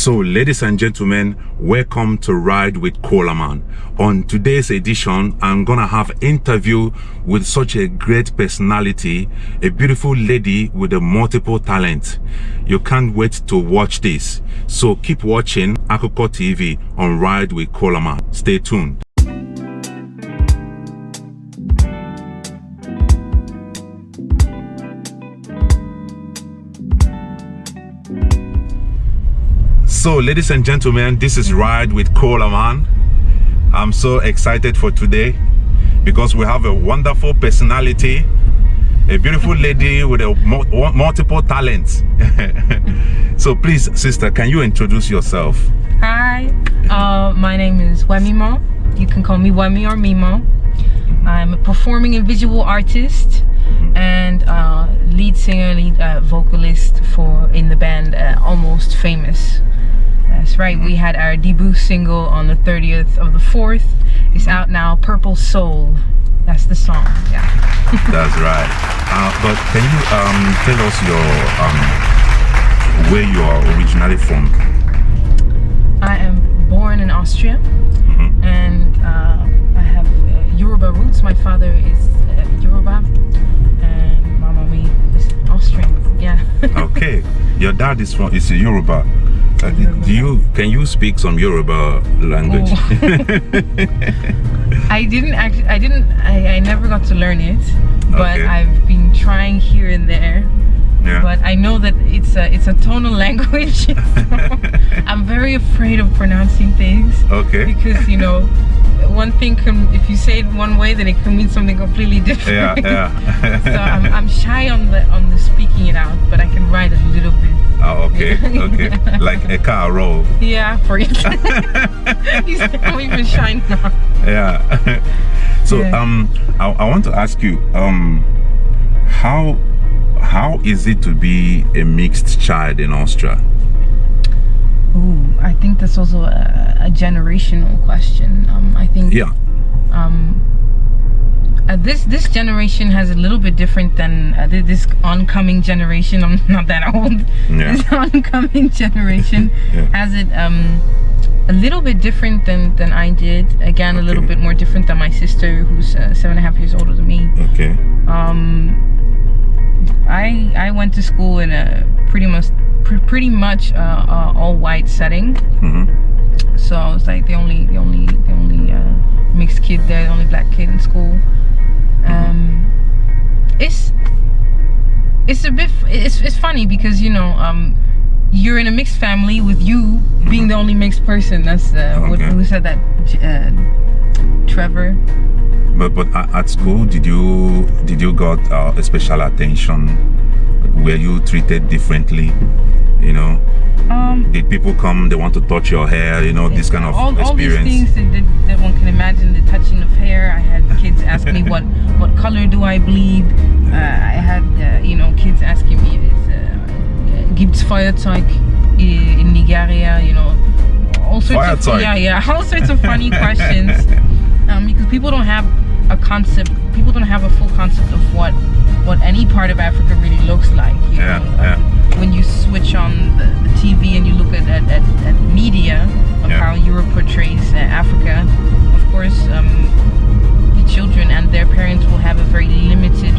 So, ladies and gentlemen, welcome to Ride with Coleman. On today's edition, I'm gonna have an interview with such a great personality, a beautiful lady with a multiple talent. You can't wait to watch this. So keep watching Akoko TV on Ride with Coleman. Stay tuned. So, ladies and gentlemen, this is Ride with Coleman. I'm so excited for today because we have a wonderful personality, a beautiful lady with a multiple talents. So please, sister, can you introduce yourself? Hi, my name is Wemimo. You can call me Wemi or Mimo. I'm a performing and visual artist and lead singer, vocalist in the band Almost Famous. That's right, we had our debut single on the 30th of the 4th. It's out now, Purple Soul. That's the song, yeah. That's right. But can you tell us where you are originally from? I am born in Austria, and I have Yoruba roots. My father is Yoruba, and my mommy is Austrian. Yeah. Okay. Your dad is Yoruba. Can you speak some Yoruba language? I never got to learn it, but I've been trying here and there. Yeah. But I know that it's a tonal language. So I'm very afraid of pronouncing things. Okay. Because one thing if you say it one way, then it can mean something completely different. Yeah. So I'm shy on the speaking it out, but I can write a little bit. Oh, okay. Okay. Like a car roll. Yeah, for it. I'm even shy now. Yeah. So I want to ask you, how is it to be a mixed child in Austria? Ooh, I think that's also a generational question. I think this generation has a little bit different than this oncoming generation. I'm not that old. Yeah. This oncoming generation has it a little bit different than I did. Again, a little bit more different than my sister, who's 7.5 years older than me. Okay. I went to school in a pretty much all white setting. So I was like the only mixed kid there, the only black kid in school. It's funny because you're in a mixed family with you being the only mixed person. That's who said that? Trevor. But at school, did you got a special attention? Were you treated differently? Did people come? They want to touch your hair? This kind of experience. All these things that one can imagine. The touching of hair. I had kids ask me what color do I bleed. I had kids asking me, gibt's Feuerzeug in Nigeria? All sorts of all sorts of funny questions. Because people don't have a concept. People don't have a full concept of what any part of Africa really looks like. When you switch on the TV and you look at media of how Europe portrays Africa, of course, the children and their parents will have a very limited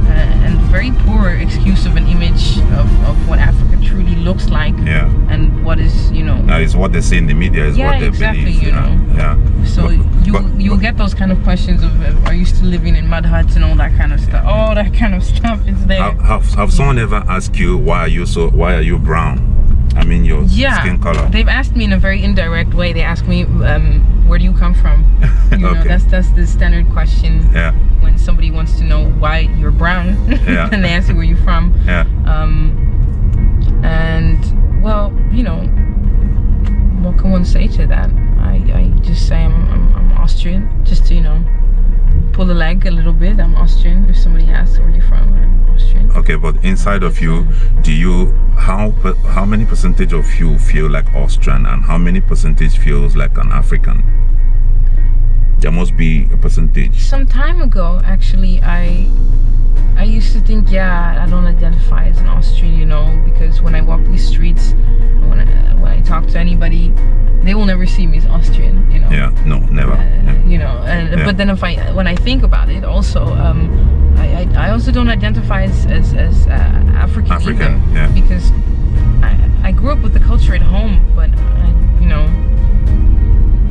and very poor excuse of an image of what Africa truly looks like. Yeah. And what is it's what they see in the media is what they believe. So you'll get those kind of questions of are you still living in mud huts and all that kind of stuff. All that kind of stuff is there. Have someone ever asked you why are you brown? I mean your skin color. They've asked me in a very indirect way. They ask me where do you come from? That's the standard question. Yeah. When somebody wants to know why you're brown, and they ask you where you're from. Yeah. And well, what can one say to that? I just say I'm Austrian, just to pull a leg a little bit. I'm Austrian. If somebody asks where you're from, I'm Austrian. Okay, but inside of you, how many percentage of you feel like Austrian, and how many percentage feels like an African? There must be a percentage. Some time ago, actually, I used to think, I don't identify as an Austrian, because when I walk these streets, when I talk talk to anybody, they will never see me as Austrian, you know. Yeah, no, never. Yeah. You know, Yeah. but then when I think about it, also, I also don't identify as African African, either, yeah. because I grew up with the culture at home, but you know.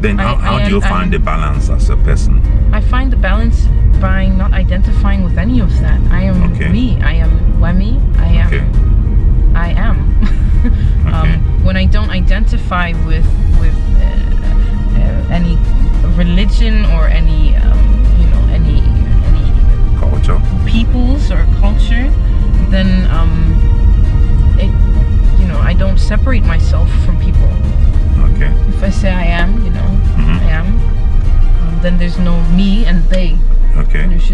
Then how do you find the balance as a person? I find the balance by not identifying with any of that. I am me. I am Wemi. I am. When I don't identify with any religion or any you know, any Culture. peoples or culture, then it, you know, I don't separate myself from people. Okay. If I say I am, you know, Mhm. I am, then there's no me and they. Okay. There's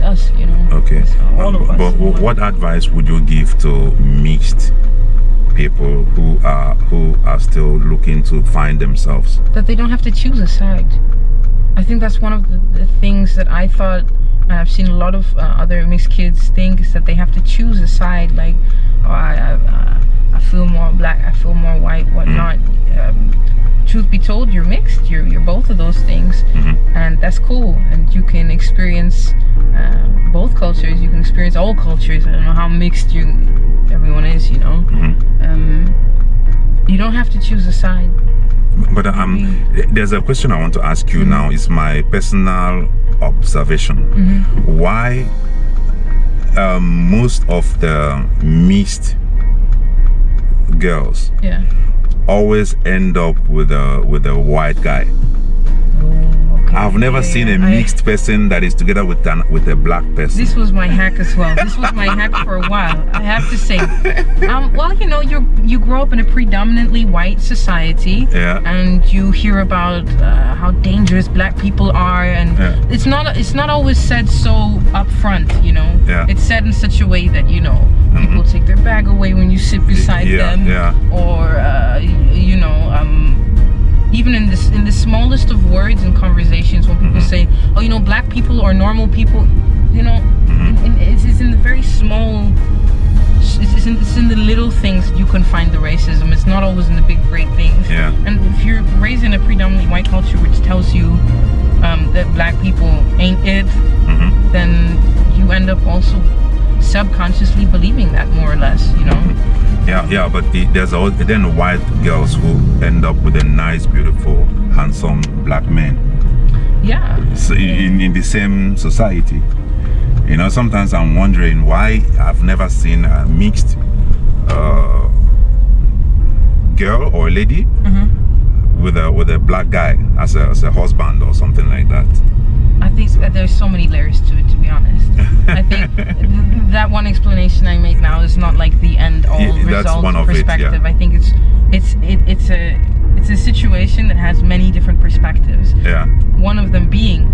us, you know. Okay. It's all of us. But what advice would you give to mixed people who are still looking to find themselves? That they don't have to choose a side. I think that's one of the things that I thought, and I've seen a lot of other mixed kids think, is that they have to choose a side. Like, oh, I feel more black, I feel more white, whatnot. Truth be told, you're mixed. You're both of those things, and that's cool. And you can experience both cultures. You can experience all cultures. I don't know how mixed everyone is. You know, you don't have to choose a side. But there's a question I want to ask you now. It's my personal observation. Why most of the mixed girls always end up with a white guy? I've never seen a mixed person that is together with a black person. This was my hack as well. This was my hack for a while, I have to say. Well, you know, you grow up in a predominantly white society, and you hear about how dangerous black people are, and it's not always said so upfront, you know. It's said in such a way that, you know, people take their bag away when you sit beside them, or you know, even in the smallest of words and conversations, when people say, oh, you know, black people or normal people, you know, it's in the very small, it's in the little things that you can find the racism. It's not always in the big great things. And if you're raised in a predominantly white culture which tells you that black people ain't it, then you end up also subconsciously believing that, more or less, you know. But there's then white girls who end up with a nice, beautiful, handsome black men. So in the same society, you know. Sometimes I'm wondering why I've never seen a mixed girl or lady with a black guy as a husband or something like that. I think there's so many layers to it, to be honest. I think that one explanation I made now is not like the end all result perspective. I think it's a situation that has many different perspectives. One of them being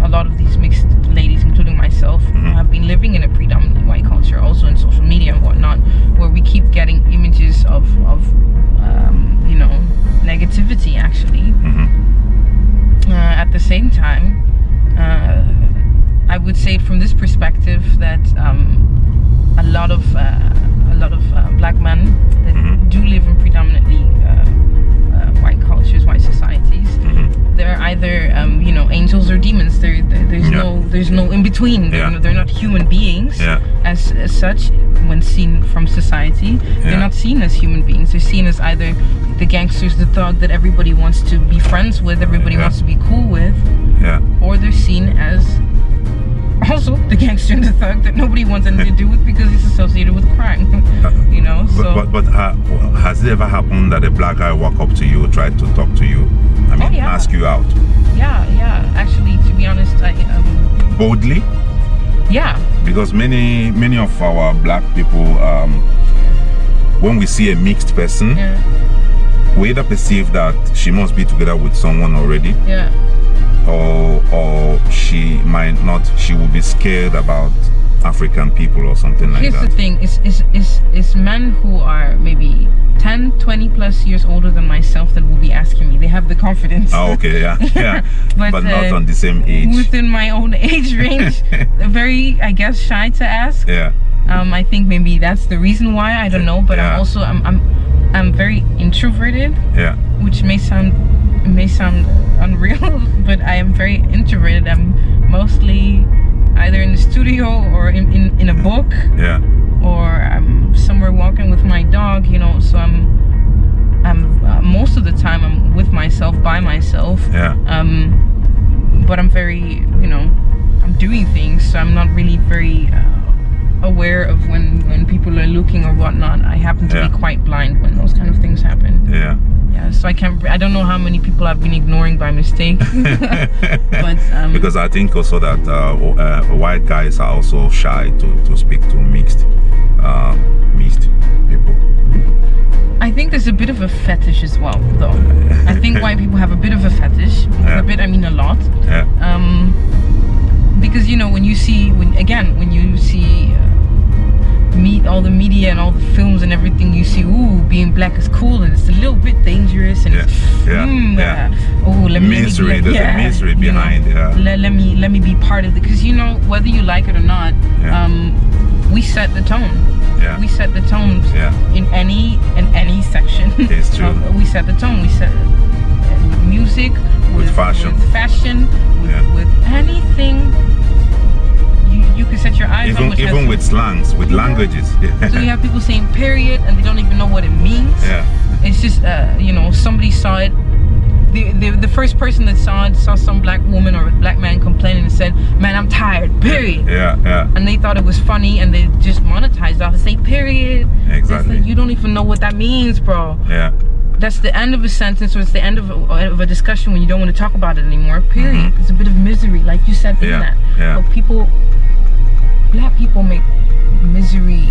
a lot of these mixed ladies, including myself, have been living in a predominantly white culture, also in social media and whatnot, where we keep getting images of you know, negativity, actually. At the same time, I would say from this perspective that a lot of black men that do live in predominantly white cultures, white societies, they're either you know, angels or demons. There's no in between. They're not human beings as such. When seen from society, they're not seen as human beings. They're seen as either the gangsters, the thug that everybody wants to be friends with, everybody wants to be cool with, or they're seen as also the gangster and the thug that nobody wants anything to do with because it's associated with crime. You know. But has it ever happened that a black guy walk up to you, try to talk to you, ask you out? Actually, to be honest, boldly. Because many of our black people, when we see a mixed person, we either perceive that she must be together with someone already, or she might not. She will be scared about African people or something like that. Here's the thing: is men who are maybe 10, 20 plus years older than myself that will be asking me. They have the confidence. Oh, okay, but not on the same age. Within my own age range, very, I guess, shy to ask. I think maybe that's the reason why. I don't know, but Yeah. I'm very introverted, Yeah. which may sound unreal, but I am very introverted. I'm mostly either in the studio or in a book, Yeah. or I'm somewhere walking with my dog. You know, so I'm most of the time I'm with myself, by myself. Yeah. But I'm very, you know, I'm doing things, so I'm not really very aware of when people are looking or whatnot. I happen to Yeah. be quite blind when those kind of things happen. Yeah. Yeah, so I don't know how many people I've been ignoring by mistake. But Because I think also that white guys are also shy to speak to mixed people. I think there's a bit of a fetish as well, though. I think white people have a bit of a fetish. Yeah. A bit, I mean a lot. Yeah. Because you know, when you see all the media and all the films and everything, you see, ooh, being black is cool, and it's a little bit dangerous, and let me misery. There's a misery you know, behind. let me be part of it, because you know, whether you like it or not, we set the tone. Yeah. We set the tone in any section. It's true. We set the tone. We set with music, With fashion. with anything. You can set your eyes on. Even with slangs, with languages. Yeah. So you have people saying period and they don't even know what it means. Yeah. It's just you know, somebody saw it. The first person that saw it saw some black woman or a black man complaining and said, "Man, I'm tired." Period. Yeah. Yeah. And they thought it was funny, and they just monetized off and say period. Exactly. It's like, you don't even know what that means, bro. Yeah. That's the end of a sentence, or it's the end of a discussion when you don't want to talk about it anymore. Period. It's a bit of misery, like you said in that. Yeah. But black people make misery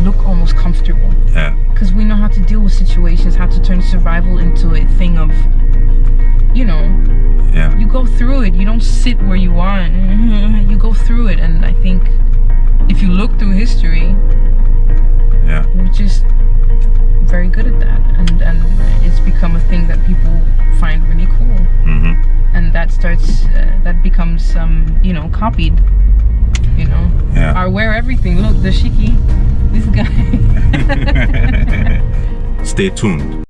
look almost comfortable. Yeah. Because we know how to deal with situations, how to turn survival into a thing of, you know, you go through it. You don't sit where you are. You go through it. And I think if you look through history, we're just very good at that. And it's become a thing that people find really cool. And that becomes, you know, copied. You know, I wear everything. Look, the Shiki, this guy. Stay tuned.